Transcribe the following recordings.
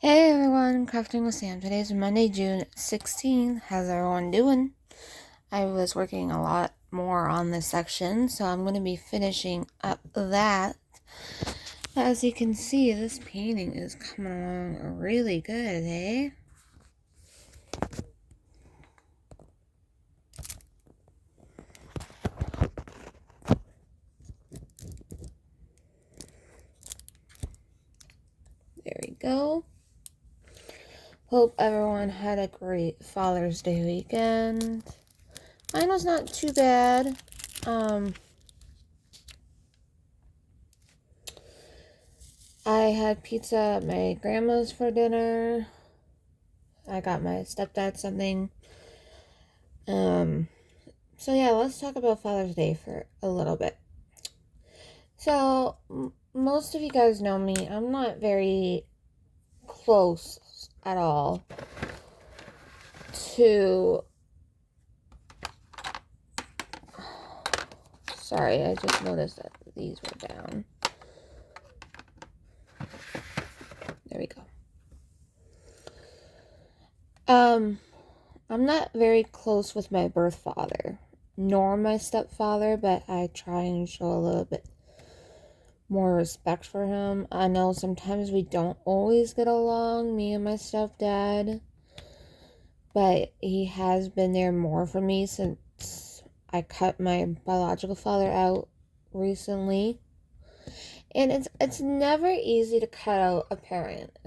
Hey everyone, Crafting with Sam. Today's Monday, June 16th. How's everyone doing? I was working a lot more on this section, so I'm going to be finishing up that. As you can see, this painting is coming along really good, eh? There we go. Hope everyone had a great Father's Day weekend. Mine was not too bad. I had pizza at my grandma's for dinner. I got my stepdad something. So yeah, let's talk about Father's Day for a little bit. So, most of you guys know me. I'm not very close at all to... Sorry, I just noticed that these were down. There we go. I'm not very close with my birth father, nor my stepfather, but I try and show a little bit more respect for him. I know sometimes we don't always get along, me and my stepdad, but he has been there more for me since I cut my biological father out recently. And it's never easy to cut out a parent,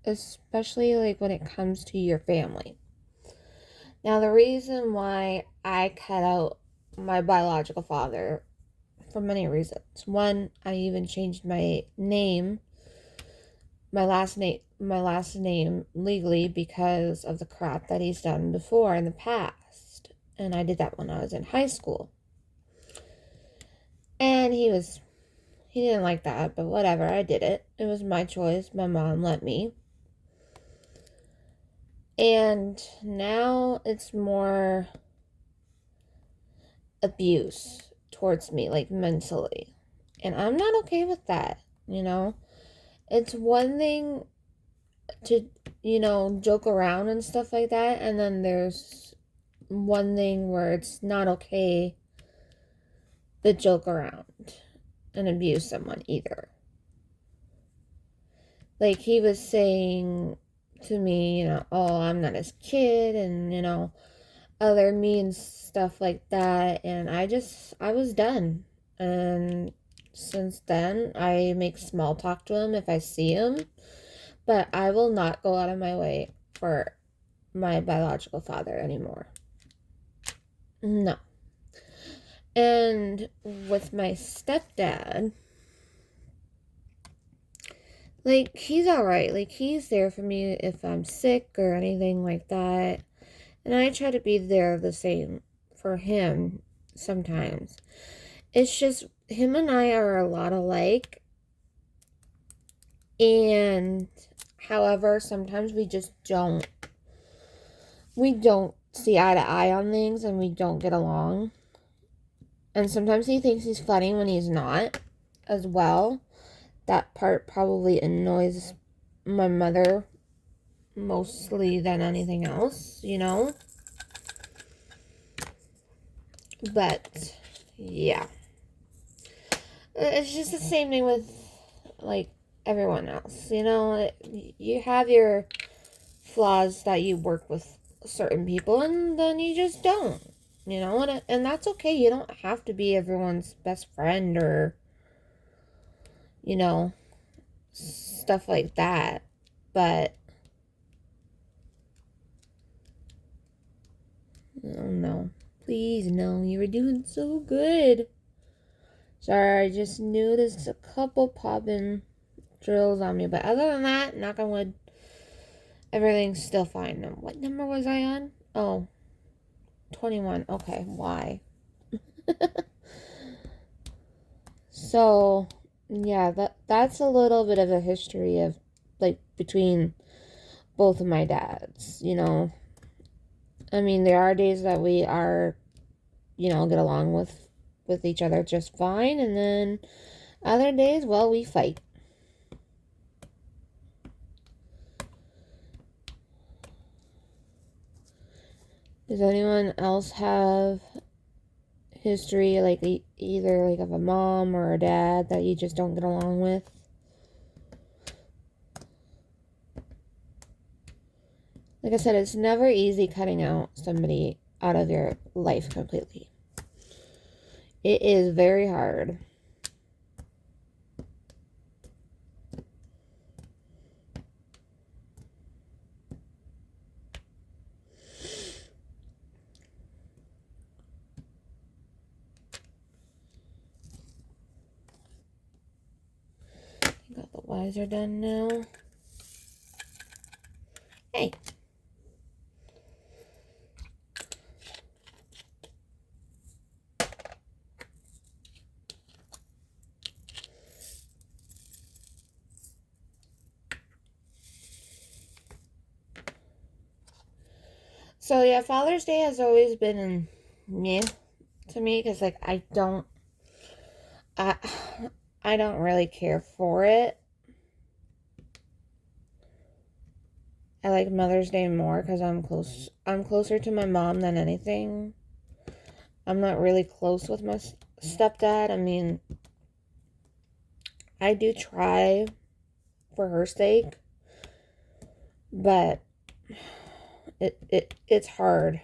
especially like when it comes to your family. Now, the reason why I cut out my biological father, for many reasons. One, I even changed my name, my last name legally because of the crap that he's done before in the past. And I did that when I was in high school. And he didn't like that, but whatever, I did it. It was my choice. My mom let me. And now it's more abuse towards me, like mentally. And I'm not okay with that, you know? It's one thing to, joke around and stuff like that, and then there's one thing where it's not okay to joke around and abuse someone either. Like, he was saying to me, oh, I'm not his kid, and, other mean stuff like that, and I was done. And since then, I make small talk to him if I see him, but I will not go out of my way for my biological father anymore. No. And with my stepdad, like, he's alright. Like, he's there for me if I'm sick or anything like that. And I try to be there the same for him sometimes. It's just, him and I are a lot alike. And, however, sometimes we just don't. We don't see eye to eye on things and we don't get along. And sometimes he thinks he's funny when he's not as well. That part probably annoys my mother mostly than anything else, But, yeah. It's just the same thing with, like, everyone else, You have your flaws that you work with certain people, and then you just don't, And that's okay. You don't have to be everyone's best friend or, stuff like that. But, oh no. Please, no. You were doing so good. Sorry, I just noticed a couple popping drills on me. But other than that, knock on wood, everything's still fine. Now, what number was I on? Oh, 21. Okay, why? So, yeah, that's a little bit of a history of, like, between both of my dads, I mean, there are days that we are, get along with each other just fine, and then other days, well, we fight. Does anyone else have history, like either like of a mom or a dad that you just don't get along with? Like I said, it's never easy cutting out somebody out of your life completely. It is very hard. Got the wiser done now. Hey. So yeah, Father's Day has always been meh to me because like I don't really care for it. I like Mother's Day more because I'm closer to my mom than anything. I'm not really close with my stepdad. I mean, I do try for her sake, but it's hard.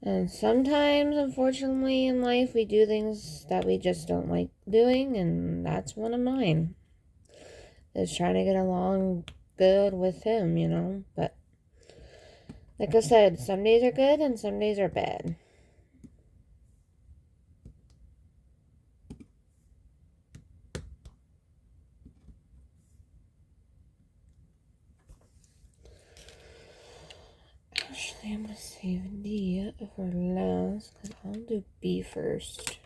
And sometimes, unfortunately, in life, we do things that we just don't like doing, and that's one of mine. Is trying to get along good with him, you know? But, like I said, some days are good and some days are bad. Actually, I'm going to save D for last, because I'll do B first.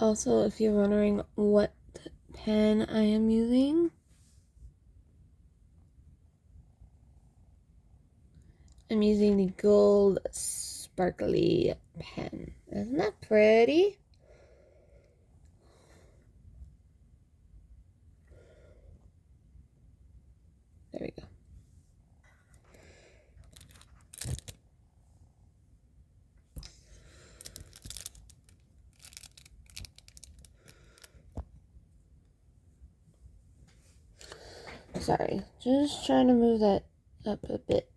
Also, if you're wondering what pen I am using, I'm using the gold sparkly pen. Isn't that pretty? There we go. Sorry, just trying to move that up a bit.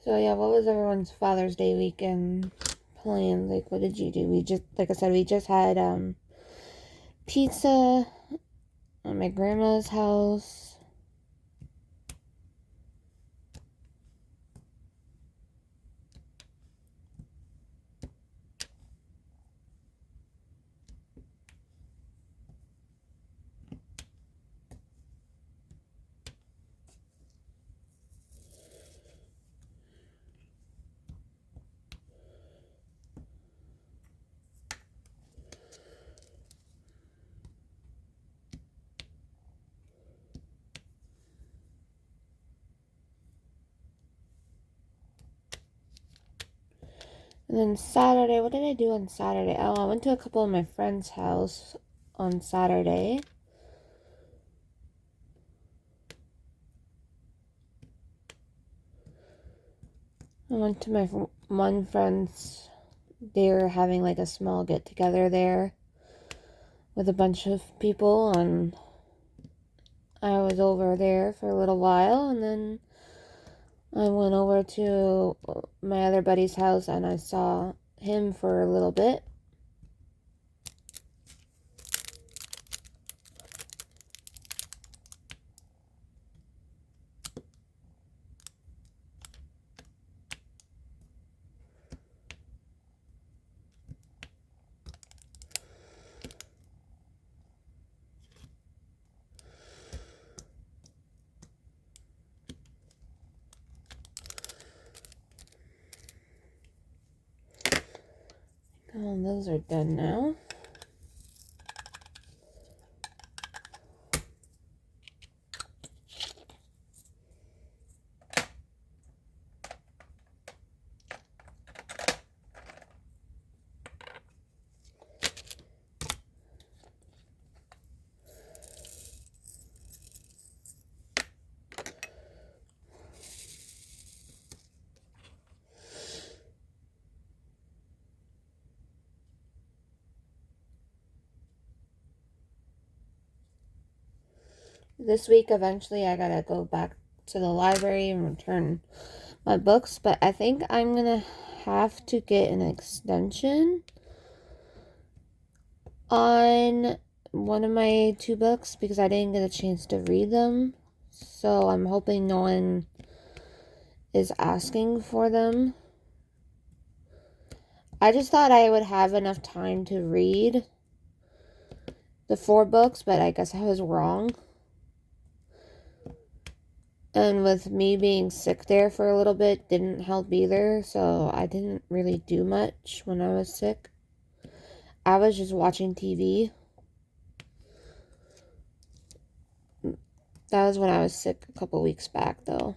So yeah, what was everyone's Father's Day weekend plans? Like, what did you do? We just, like I said, we just had pizza at my grandma's house. And then Saturday, what did I do on Saturday? Oh, I went to a couple of my friends' house on Saturday. I went to my one friend's. They were having like a small get together there with a bunch of people, and I was over there for a little while, and then I went over to my other buddy's house and I saw him for a little bit. Oh, those are done now. This week, eventually, I gotta go back to the library and return my books, but I think I'm gonna have to get an extension on one of my 2 books because I didn't get a chance to read them. So I'm hoping no one is asking for them. I just thought I would have enough time to read the 4 books, but I guess I was wrong. And with me being sick there for a little bit didn't help either, so I didn't really do much when I was sick. I was just watching TV. That was when I was sick a couple weeks back, though.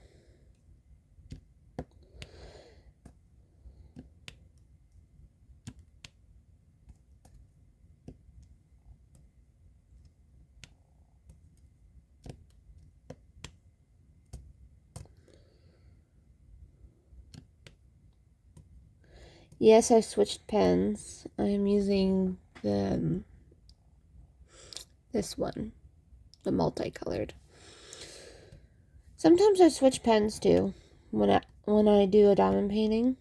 Yes, I switched pens. I'm using this one, the multicolored. Sometimes I switch pens too when I do a diamond painting.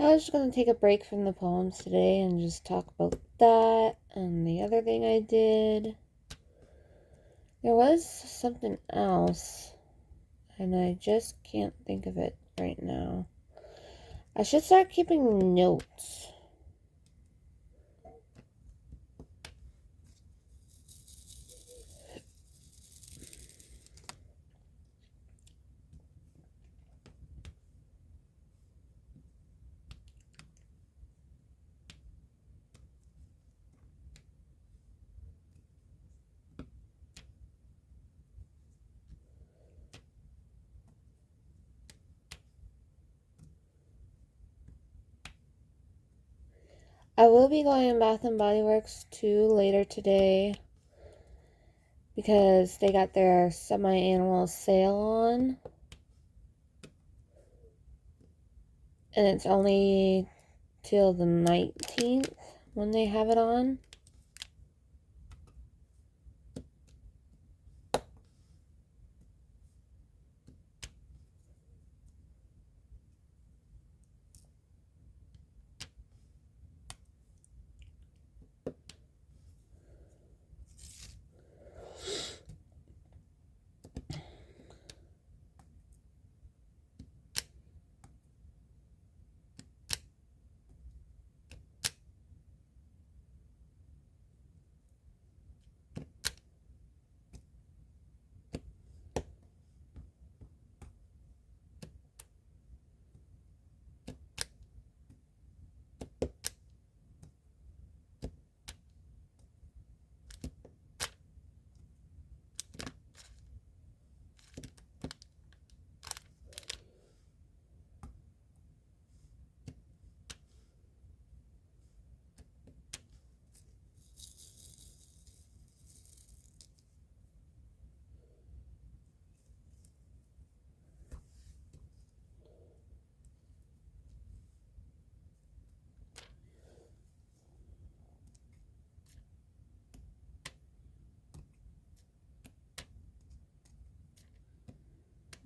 I was just going to take a break from the poems today and just talk about that and the other thing I did. There was something else, and I just can't think of it right now. I should start keeping notes. I will be going to Bath and Body Works too later today because they got their semi-annual sale on. And it's only till the 19th when they have it on.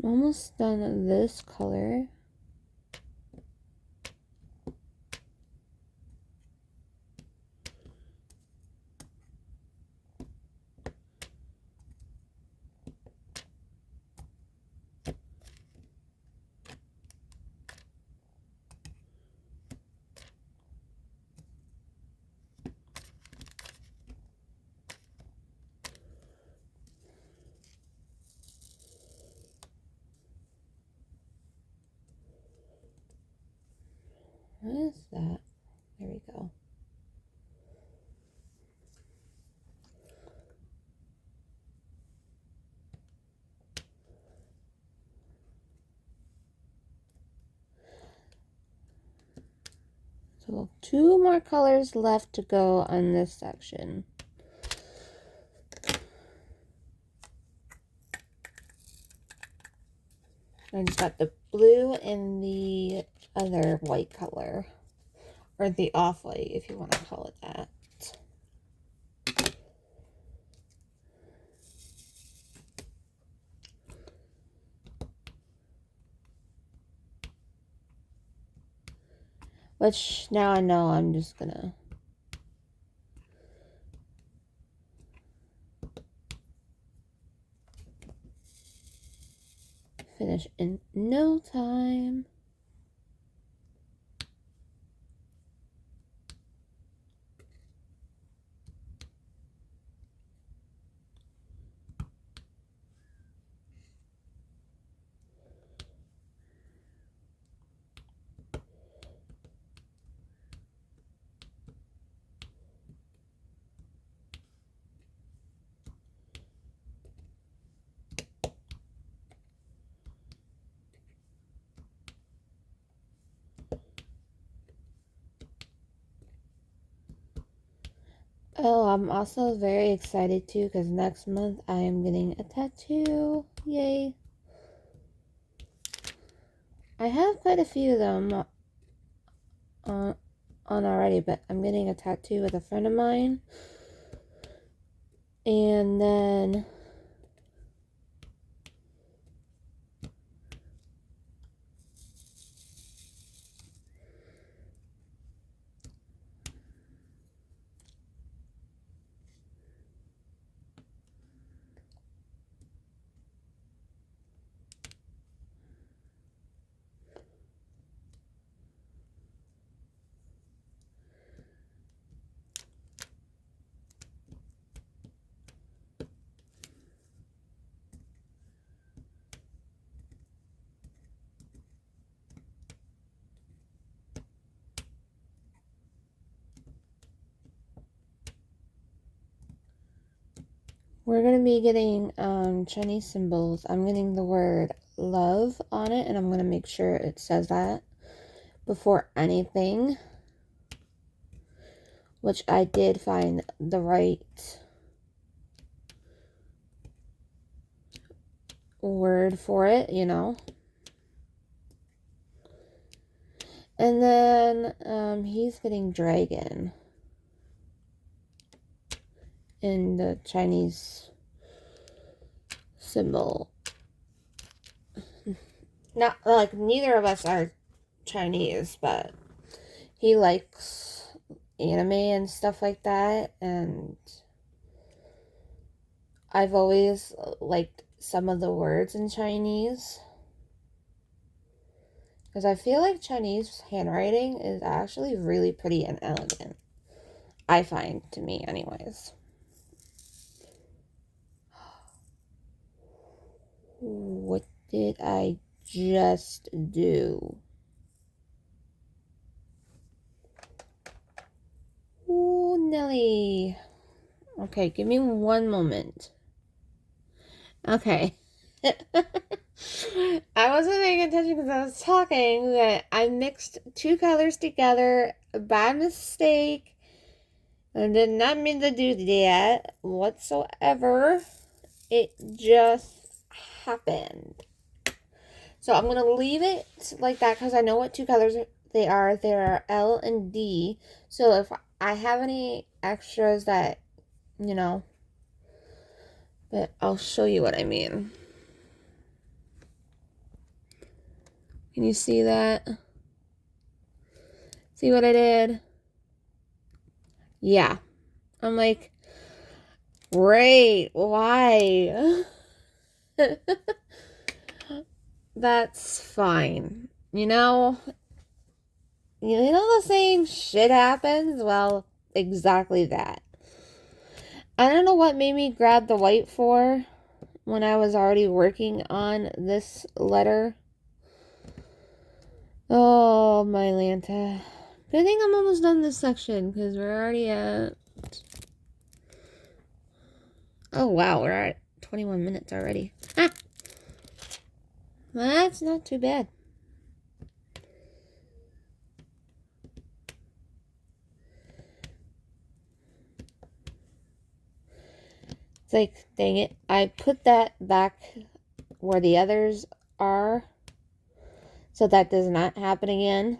Almost done this color. What is that? There we go. So 2 more colors left to go on this section. I just got the blue and the other white color. Or the off-white, if you want to call it that. Which, now I know I'm just gonna finish in no time. Oh, I'm also very excited too because next month I am getting a tattoo. Yay. I have quite a few of them on already, but I'm getting a tattoo with a friend of mine. And then we're going to be getting Chinese symbols. I'm getting the word love on it, and I'm going to make sure it says that before anything. Which I did find the right word for it, you know. And then he's getting dragon in the Chinese symbol. Not like neither of us are Chinese, but he likes anime and stuff like that, and I've always liked some of the words in Chinese because I feel like Chinese handwriting is actually really pretty and elegant. I find, to me anyways. What did I just do? Ooh, Nelly. Okay, give me one moment. Okay. I wasn't paying attention because I was talking that I mixed 2 colors together by mistake. I did not mean to do that whatsoever. It just happened. So I'm going to leave it like that because I know what 2 colors they are. They are L and D. So if I have any extras that, you know, but I'll show you what I mean. Can you see that? See what I did? Yeah. I'm like, great. Why? That's fine. You know the saying, shit happens? Well, exactly that. I don't know what made me grab the white for when I was already working on this letter. Oh, my Lanta. Good thing I'm almost done this section, because we're already at... Oh, wow, we're at 21 minutes already. Ah! That's not too bad. It's like, dang it, I put that back where the others are, so that does not happen again.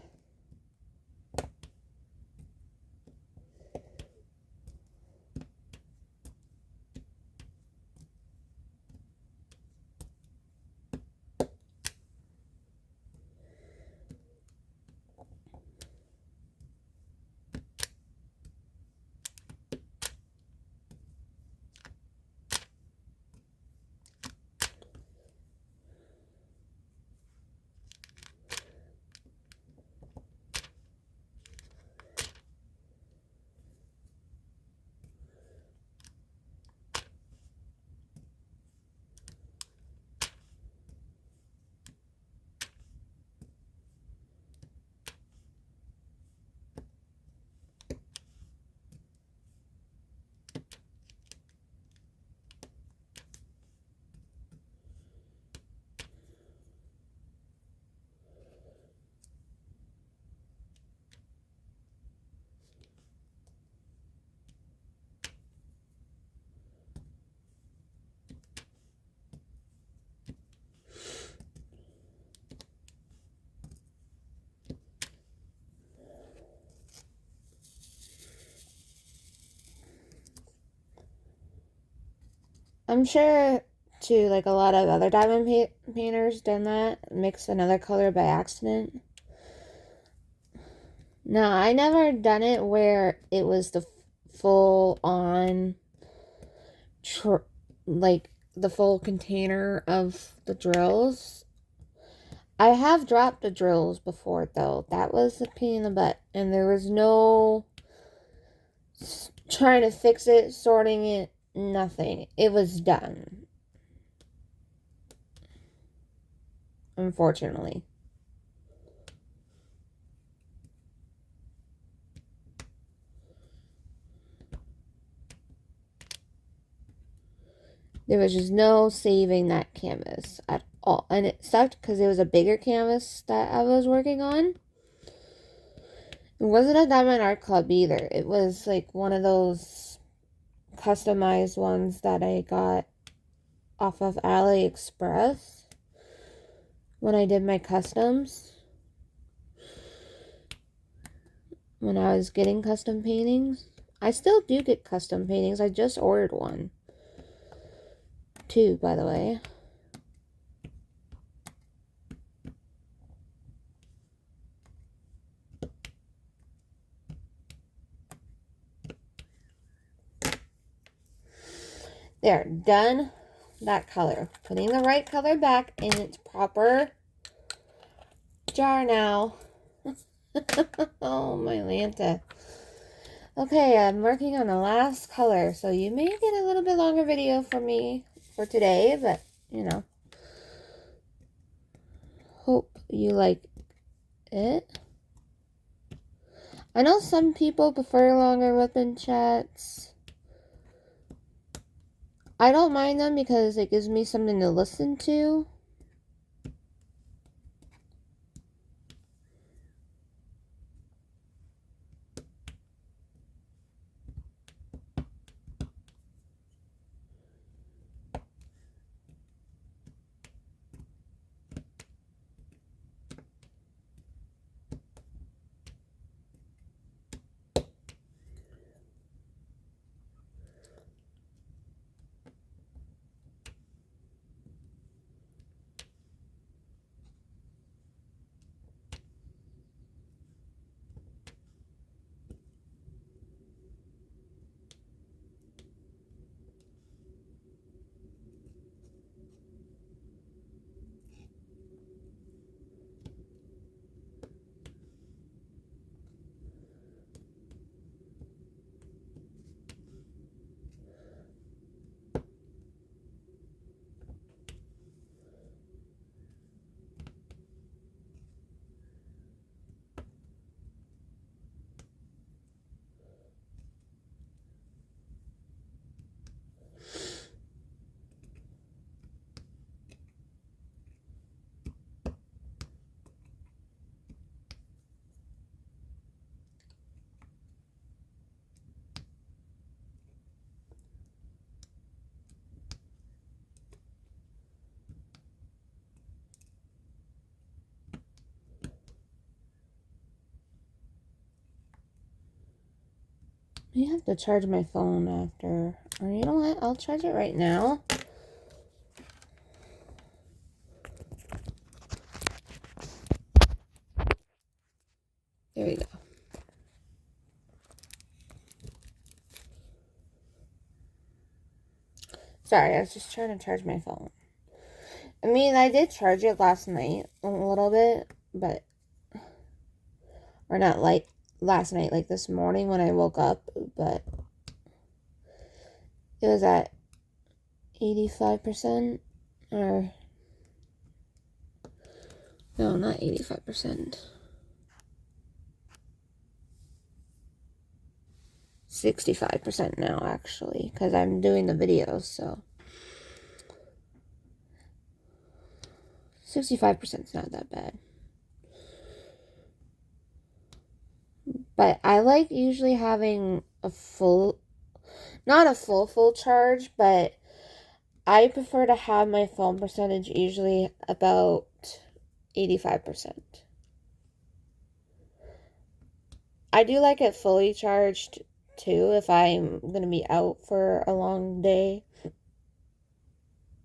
I'm sure, too, like a lot of other diamond painters done that, mix another color by accident. No, I never done it where it was the full on, like the full container of the drills. I have dropped the drills before, though. That was a pain in the butt, and there was no trying to fix it, sorting it, nothing. It was done. Unfortunately. There was just no saving that canvas at all. And it sucked because it was a bigger canvas that I was working on. It wasn't a Diamond Art Club either. It was like one of those customized ones that I got off of AliExpress when I did my customs. When I was getting custom paintings. I still do get custom paintings. I just ordered one. 2, by the way. There, done that color. Putting the right color back in its proper jar now. Oh, my Lanta. Okay, I'm working on the last color, so you may get a little bit longer video from me for today, but, you know. Hope you like it. I know some people prefer longer ribbon chats. I don't mind them because it gives me something to listen to. I have to charge my phone after. Or you know what? I'll charge it right now. There we go. Sorry, I was just trying to charge my phone. I mean, I did charge it last night a little bit, but... Or not like last night, like this morning when I woke up, but... It was at 85%, or... No, not 85%. 65% now, actually, because I'm doing the videos, so... 65% is not that bad. But I like usually having a full... Not a full charge, but I prefer to have my phone percentage usually about 85%. I do like it fully charged too if I'm going to be out for a long day.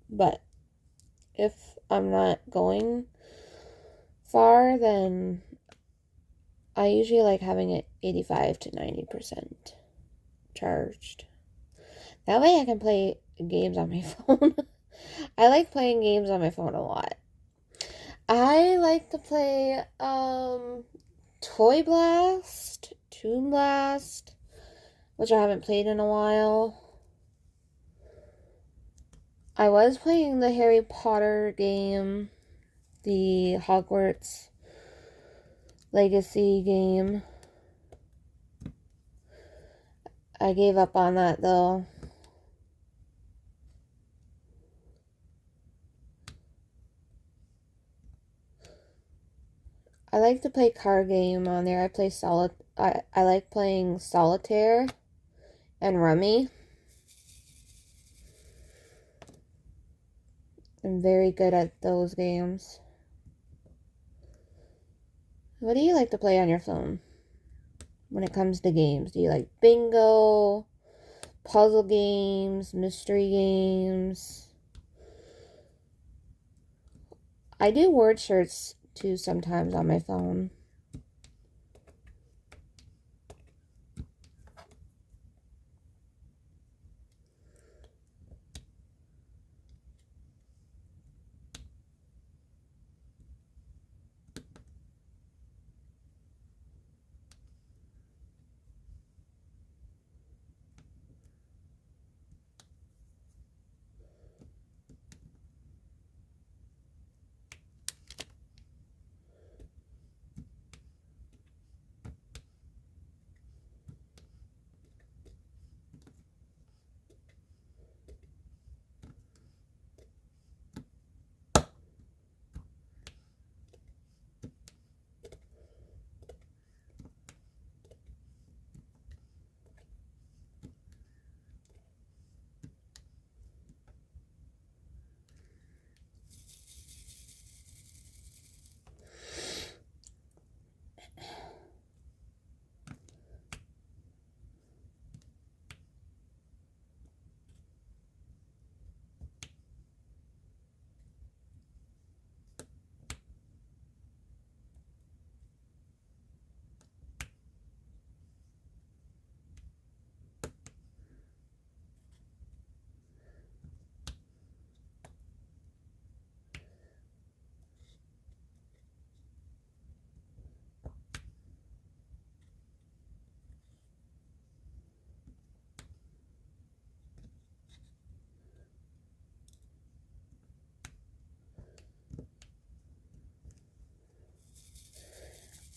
But if I'm not going far, then I usually like having it 85 to 90% charged. That way I can play games on my phone. I like playing games on my phone a lot. I like to play Toy Blast, Toon Blast, which I haven't played in a while. I was playing the Harry Potter game, the Hogwarts Legacy game. I gave up on that though. I like to play card game on there. I like playing Solitaire and Rummy. I'm very good at those games. What do you like to play on your phone when it comes to games? Do you like bingo, puzzle games, mystery games? I do word shirts too sometimes on my phone.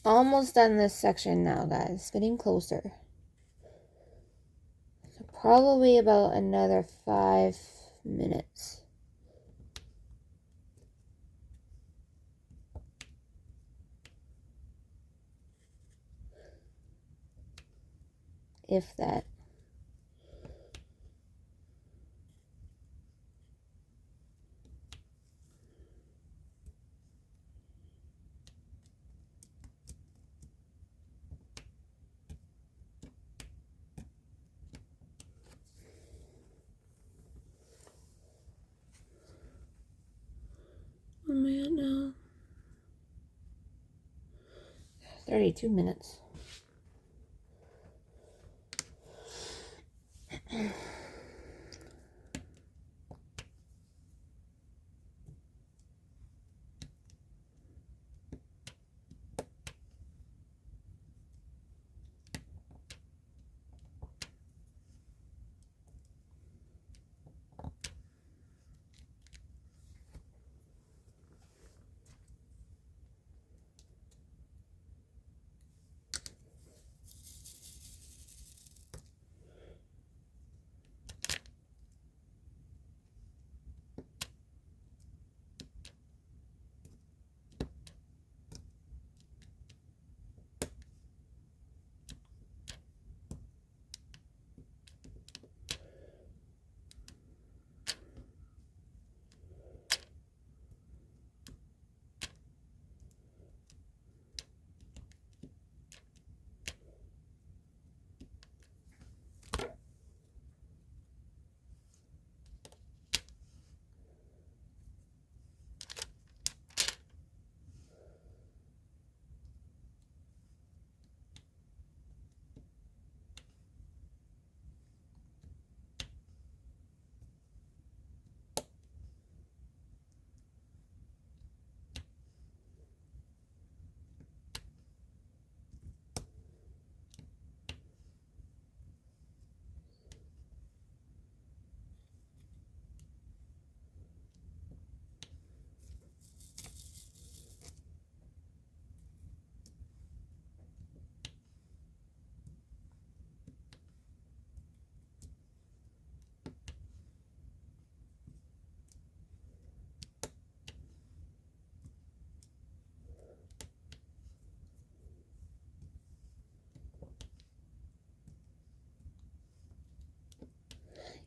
Almost done this section now, guys. Getting closer. So probably about another 5 minutes. If that. 32 minutes.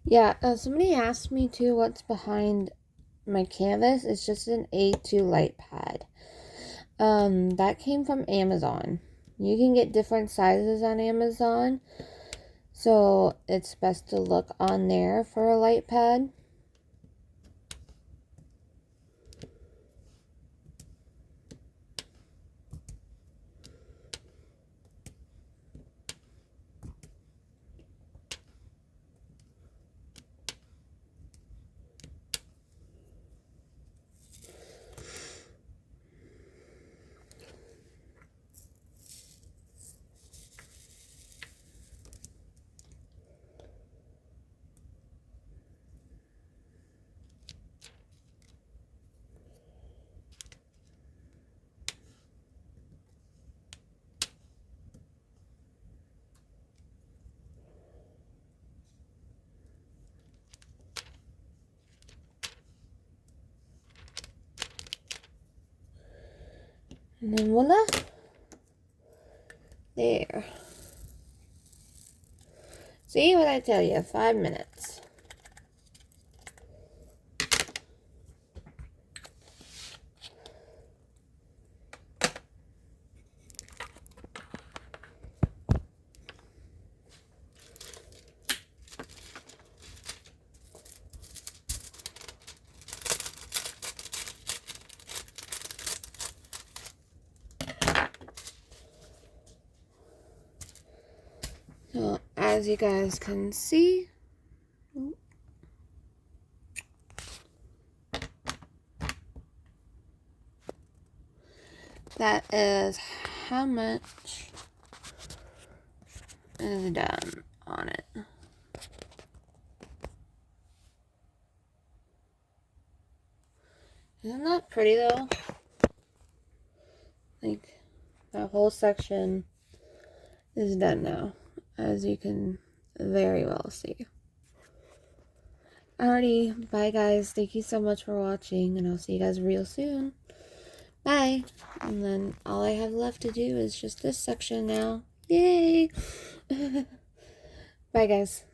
Yeah, somebody asked me too what's behind my canvas. It's just an A2 light pad. That came from Amazon. You can get different sizes on Amazon, so it's best to look on there for a light pad. And then voila. There. See what I tell you, 5 minutes. So, as you guys can see, that is how much is done on it. Isn't that pretty though? Like, that whole section is done now, as you can very well see. Alrighty, bye guys. Thank you so much for watching, and I'll see you guys real soon. Bye. And then all I have left to do is just this section now. Yay! Bye guys.